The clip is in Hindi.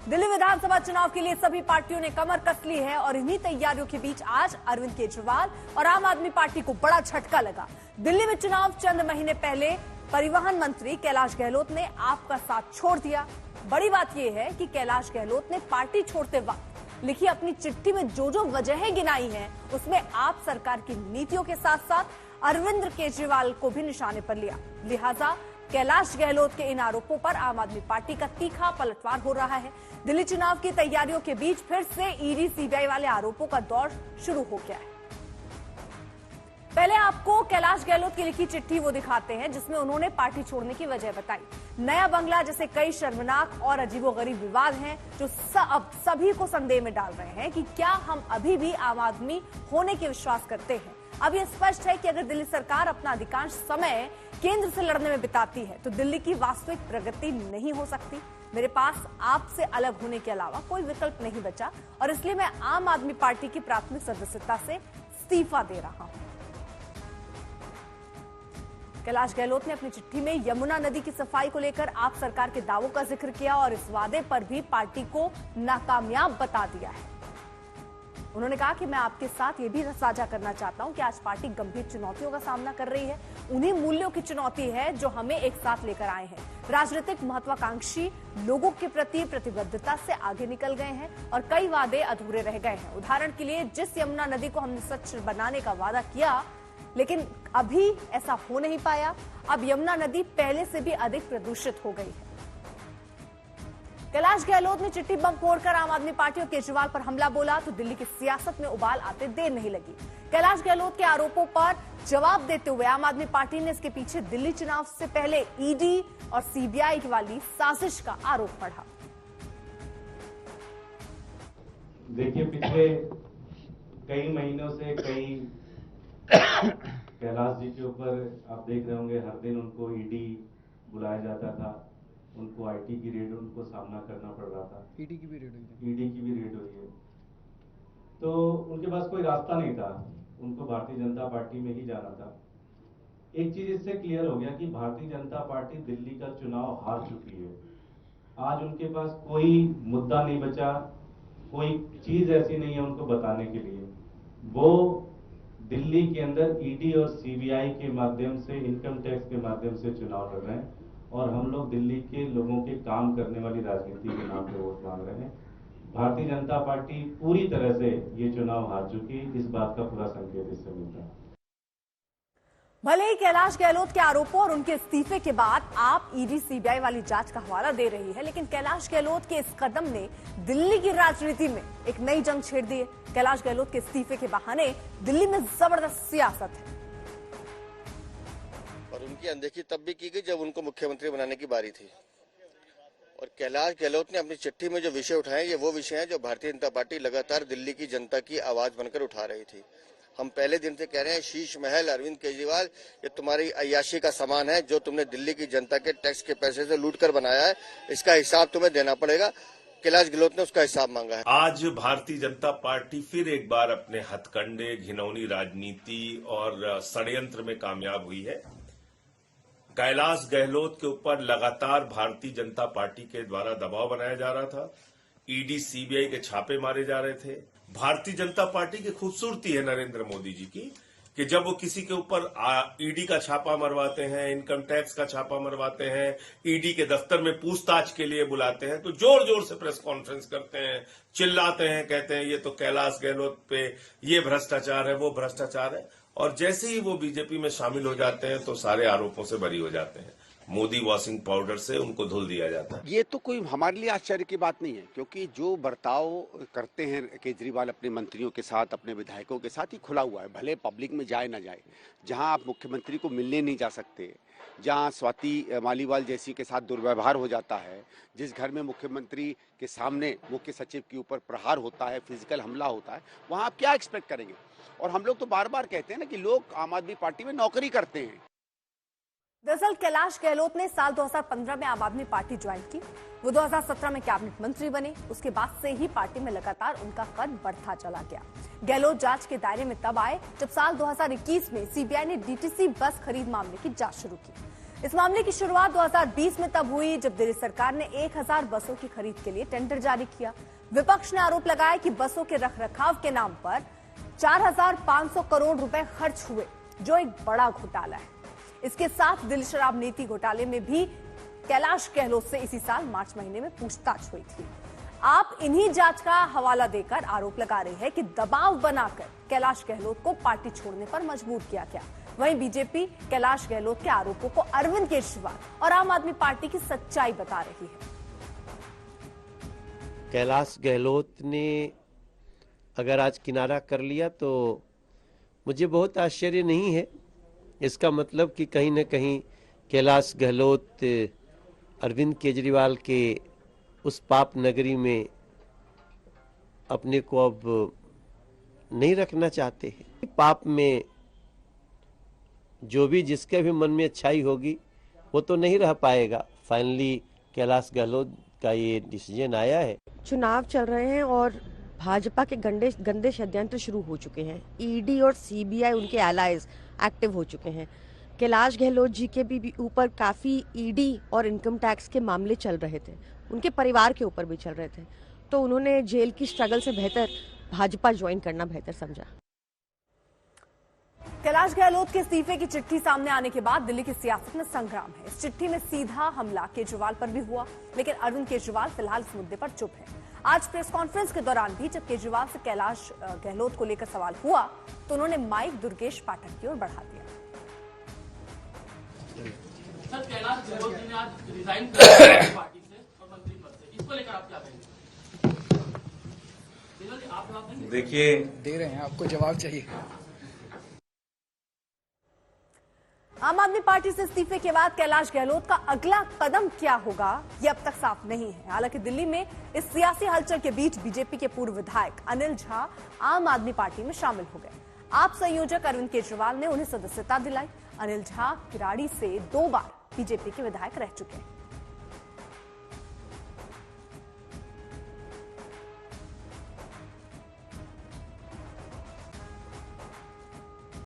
दिल्ली विधानसभा चुनाव के लिए सभी पार्टियों ने कमर कस ली है और इन्हीं तैयारियों के बीच आज अरविंद केजरीवाल और आम आदमी पार्टी को बड़ा झटका लगा। दिल्ली में चुनाव चंद महीने पहले परिवहन मंत्री कैलाश गहलोत ने आपका साथ छोड़ दिया। बड़ी बात यह है कि कैलाश गहलोत ने पार्टी छोड़ते वक्त लिखी अपनी चिट्ठी में जो वजहें गिनाई हैं, उसमें आप सरकार की नीतियों के साथ साथ अरविंद केजरीवाल को भी निशाने पर लिया। लिहाजा कैलाश गहलोत के इन आरोपों पर आम आदमी पार्टी का तीखा पलटवार हो रहा है। दिल्ली चुनाव की तैयारियों के बीच फिर से ईडी सीबीआई वाले आरोपों का दौर शुरू हो गया है। पहले आपको कैलाश गहलोत की लिखी चिट्ठी वो दिखाते हैं जिसमें उन्होंने पार्टी छोड़ने की वजह बताई। नया बंगला जैसे कई शर्मनाक और अजीबोगरीब विवाद हैं जो अब सभी को संदेह में डाल रहे हैं कि क्या हम अभी भी आम आदमी होने के विश्वास करते हैं। अब यह स्पष्ट है कि अगर दिल्ली सरकार अपना अधिकांश समय केंद्र से लड़ने में बिताती है तो दिल्ली की वास्तविक प्रगति नहीं हो सकती। मेरे पास आपसे अलग होने के अलावा कोई विकल्प नहीं बचा और इसलिए मैं आम आदमी पार्टी की प्राथमिक सदस्यता से इस्तीफा दे रहा हूं। कैलाश गहलोत ने अपनी चिट्ठी में यमुना नदी की सफाई को लेकर आप सरकार के दावों का जिक्र किया और इस वादे पर भी पार्टी को नाकामयाब बता दिया है। उन्होंने कहा कि मैं आपके साथ ये भी साझा करना चाहता हूं कि आज पार्टी गंभीर चुनौतियों का सामना कर रही है। उन्हीं मूल्यों की चुनौती है जो हमें एक साथ लेकर आए हैं। राजनीतिक महत्वाकांक्षी लोगों के प्रति प्रतिबद्धता से आगे निकल गए हैं और कई वादे अधूरे रह गए हैं। उदाहरण के लिए जिस यमुना नदी को हमने स्वच्छ बनाने का वादा किया लेकिन अभी ऐसा हो नहीं पाया, अब यमुना नदी पहले से भी अधिक प्रदूषित हो गई है। कैलाश गहलोत ने चिट्ठी बम फोड़कर आम आदमी पार्टी और केजरीवाल पर हमला बोला तो दिल्ली की सियासत में उबाल आते देर नहीं लगी। कैलाश गहलोत के आरोपों पर जवाब देते हुए आम आदमी पार्टी ने इसके पीछे दिल्ली चुनाव से पहले ईडी और सीबीआई वाली साजिश का आरोप पढ़ा। देखिए, पिछले कई महीनों से कैलाश जी के ऊपर आप देख रहे होंगे, हर दिन उनको ईडी बुलाया जाता था, उनको आईटी की रेड उनको सामना करना पड़ रहा था। ईडी की भी रेड हुई है। तो उनके पास कोई रास्ता नहीं था, उनको भारतीय जनता पार्टी में ही जाना था। एक चीज इससे क्लियर हो गया कि भारतीय जनता पार्टी दिल्ली का चुनाव हार चुकी है। आज उनके पास कोई मुद्दा नहीं बचा, कोई चीज ऐसी नहीं है उनको बताने के लिए। वो दिल्ली के अंदर ईडी और सीबीआई के माध्यम से, इनकम टैक्स के माध्यम से चुनाव लड़ रहे हैं और हम लोग दिल्ली के लोगों के काम करने वाली राजनीति के नाम पे वोट मांग रहे हैं। भारतीय जनता पार्टी पूरी तरह से ये चुनाव हार चुकी है, इस बात का पूरा संकेत इससे मिलता है। भले ही कैलाश गहलोत के आरोपों और उनके इस्तीफे के बाद आप ईडी सीबीआई वाली जांच का हवाला दे रही है, लेकिन कैलाश गहलोत के इस कदम ने दिल्ली की राजनीति में एक नई जंग छेड़ दी है। कैलाश गहलोत के इस्तीफे के बहाने दिल्ली में जबरदस्त सियासत है और उनकी अनदेखी तब भी की गई जब उनको मुख्यमंत्री बनाने की बारी थी। और कैलाश गहलोत ने अपनी चिट्ठी में जो विषय उठाए, ये वो विषय हैं जो भारतीय जनता पार्टी लगातार दिल्ली की जनता की आवाज बनकर उठा रही थी। हम पहले दिन से कह रहे हैं, शीश महल अरविंद केजरीवाल, ये तुम्हारी अय्याशी का सामान है जो तुमने दिल्ली की जनता के टैक्स के पैसे से लूट कर बनाया है, इसका हिसाब तुम्हें देना पड़ेगा। कैलाश गहलोत ने उसका हिसाब मांगा है। आज भारतीय जनता पार्टी फिर एक बार अपने हथकंडे, घिनौनी राजनीति और षड्यंत्र में कामयाब हुई है। कैलाश गहलोत के ऊपर लगातार भारतीय जनता पार्टी के द्वारा दबाव बनाया जा रहा था। ईडी सीबीआई के छापे मारे जा रहे थे। भारतीय जनता पार्टी की खूबसूरती है नरेंद्र मोदी जी की कि जब वो किसी के ऊपर ईडी का छापा मरवाते हैं, इनकम टैक्स का छापा मरवाते हैं, ईडी के दफ्तर में पूछताछ के लिए बुलाते हैं तो जोर जोर से प्रेस कॉन्फ्रेंस करते हैं, चिल्लाते हैं, कहते हैं ये तो कैलाश गहलोत पे ये भ्रष्टाचार है, वो भ्रष्टाचार है। और जैसे ही वो बीजेपी में शामिल हो जाते हैं तो सारे आरोपों से बरी हो जाते हैं। मोदी वॉशिंग पाउडर से उनको धुल दिया जाता है। ये तो कोई हमारे लिए आश्चर्य की बात नहीं है, क्योंकि जो बर्ताव करते हैं केजरीवाल अपने मंत्रियों के साथ, अपने विधायकों के साथ, ही खुला हुआ है। भले पब्लिक में जाए ना जाए, जहां आप मुख्यमंत्री को मिलने नहीं जा सकते, जहां स्वाति मालीवाल जैसी के साथ दुर्व्यवहार हो जाता है, जिस घर में मुख्यमंत्री के सामने मुख्य सचिव के ऊपर प्रहार होता है, फिजिकल हमला होता है, वहां आप क्या एक्सपेक्ट करेंगे। और हम लोग तो बार बार कहते हैं ना कि लोग आम आदमी पार्टी में नौकरी करते हैं। दरअसल कैलाश गहलोत ने साल 2015 में आम आदमी पार्टी ज्वाइन की। वो 2017 में कैबिनेट मंत्री बने। उसके बाद से ही पार्टी में लगातार उनका कद बढ़ता चला गया। गहलोत जांच के दायरे में तब आए जब साल 2021 में सीबीआई ने डीटीसी बस खरीद मामले की जांच शुरू की। इस मामले की शुरुआत 2020 में तब हुई जब दिल्ली सरकार ने 1000 बसों की खरीद के लिए टेंडर जारी किया। विपक्ष ने आरोप लगाया कि बसों के रखरखाव के नाम पर 4500 करोड़ रुपए खर्च हुए, जो एक बड़ा घोटाला है। इसके साथ दिल्ली शराब नीति घोटाले में भी कैलाश गहलोत से इसी साल मार्च महीने में पूछताछ हुई थी। आप इन्हीं जांच का हवाला देकर आरोप लगा रहे हैं कि दबाव बनाकर कैलाश गहलोत को पार्टी छोड़ने पर मजबूर किया गया। वहीं बीजेपी कैलाश गहलोत के आरोपों को अरविंद केजरीवाल और आम आदमी पार्टी की सच्चाई बता रही है। कैलाश गहलोत ने अगर आज किनारा कर लिया तो मुझे बहुत आश्चर्य नहीं है। इसका मतलब कि कहीं न कहीं कैलाश गहलोत अरविंद केजरीवाल के उस पाप नगरी में अपने को अब नहीं रखना चाहते हैं। पाप में जो भी जिसके भी मन में अच्छाई होगी वो तो नहीं रह पाएगा। फाइनली कैलाश गहलोत का ये डिसीजन आया है। चुनाव चल रहे हैं और भाजपा के गंदे षड्यंत्र शुरू हो चुके हैं। ईडी और सीबीआई उनके एलाइज एक्टिव हो चुके हैं। कैलाश गहलोत जी के भी ऊपर काफी ईडी और इनकम टैक्स के मामले चल रहे थे, उनके परिवार के ऊपर भी चल रहे थे, तो उन्होंने जेल की स्ट्रगल से बेहतर भाजपा ज्वाइन करना बेहतर समझा। कैलाश गहलोत के इस्तीफे की चिट्ठी सामने आने के बाद दिल्ली की सियासत में संग्राम है। इस चिट्ठी में सीधा हमला केजरीवाल पर भी हुआ, लेकिन अरविंद केजरीवाल फिलहाल इस मुद्दे पर चुप है। आज प्रेस कॉन्फ्रेंस के दौरान भी जब केजरीवाल से कैलाश गहलोत को लेकर सवाल हुआ तो उन्होंने माइक दुर्गेश पाठक की ओर बढ़ा दिया। सर, कैलाश गहलोत ने आज रिजाइन कर दिया पार्टी से और मंत्री पद से, इसको लेकर आप क्या कहेंगे? आप जवाब देंगे? देखिए, दे रहे हैं, आपको जवाब चाहिए। आम आदमी पार्टी से इस्तीफे के बाद कैलाश गहलोत का अगला कदम क्या होगा, ये अब तक साफ नहीं है। हालांकि दिल्ली में इस सियासी हलचल के बीच बीजेपी के पूर्व विधायक अनिल झा आम आदमी पार्टी में शामिल हो गए। आप संयोजक अरविंद केजरीवाल ने उन्हें सदस्यता दिलाई। अनिल झा किराड़ी से 2 बार बीजेपी के विधायक रह चुके हैं।